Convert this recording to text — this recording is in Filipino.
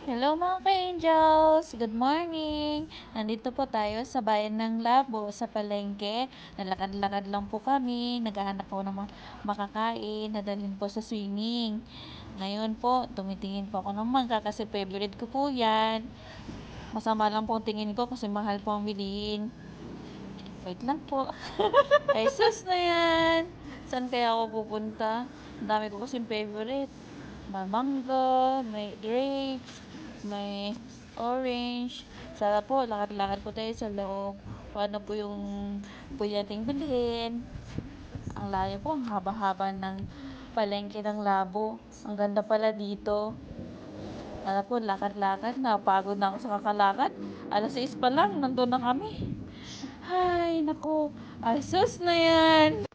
Hello mga ka-angels! Good morning! Nandito po tayo sa bayan ng Labo, sa palengke. Nalakad-lakad lang po kami. Naghahanap po ng makakain. Nadalhin po sa swimming. Ngayon po, tumitingin po ako ng mangga kasi favorite ko po yan. Masama lang po ang tingin ko kasi mahal po ang bilihin. Wait lang po. Ay sus na yan! Saan kaya ako pupunta? Ang dami ko kasing favorite. May mangga, may grapes, may orange. Sana po, lakad-lakad po tayo sa loob. Paano po yung pwede nating bilhin? Ang layo po, ang haba-haba ng palengke ng Labo. Ang ganda pala dito. Sana po, lakad-lakad. Napagod na ako sa kakalakad. 6:00 pa lang, nandun na kami. Ay, naku. Ay, sus na yan.